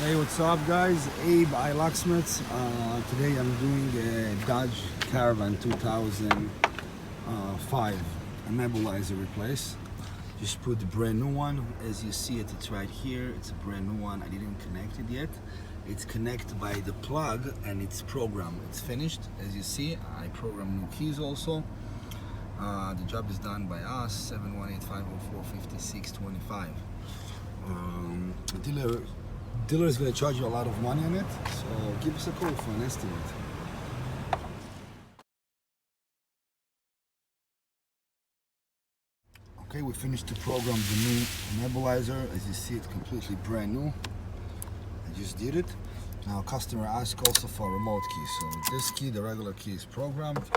Hey, what's up guys? Abe, locksmith. Today I'm doing a Dodge Caravan 2005, a nebulizer replace. Just put the brand new one. As you see it, it's right here. It's a brand new one. I didn't connect it yet. It's connected by the plug and it's programmed. It's finished. As you see, I programmed new keys also. The job is done by us, 718-504-5625. Dealer is going to charge you a lot of money on it, so give us a call for an estimate. Okay, we finished to program the new nebulizer. As you see, it's completely brand new. I just did it. Now customer asked also for a remote key. So this key, the regular key, is programmed.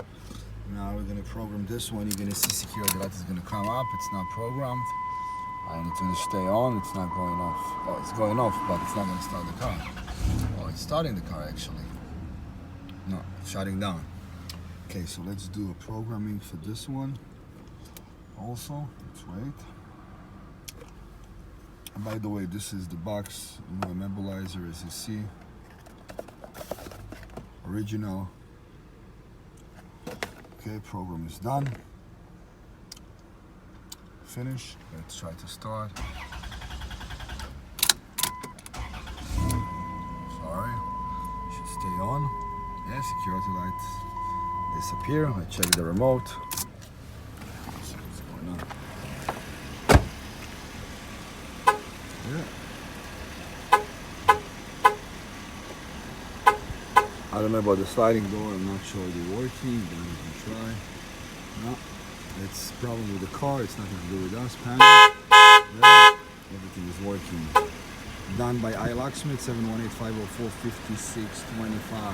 Now we're going to program this one. You're going to see security light is going to come up. It's not programmed. And it's going to stay on. It's not going off. Oh, it's going off, but it's not going to start the car. Oh, it's starting the car actually. No, it's shutting down. Okay, so let's do a programming for this one. Also, let's wait. And by the way, this is the box, nebulizer, as you see. Original. Okay, program is done. Finish. Let's try to start. Sorry. Should stay on. Yeah, security lights disappear. I check the remote. Let's see what's going on. Yeah. I don't know about the sliding door. I'm not sure they're working. Then we can try. No. It's problem with the car, it's nothing to do with us. Panel. Yeah. Everything is working. Done by locksmith, 718-504-5625.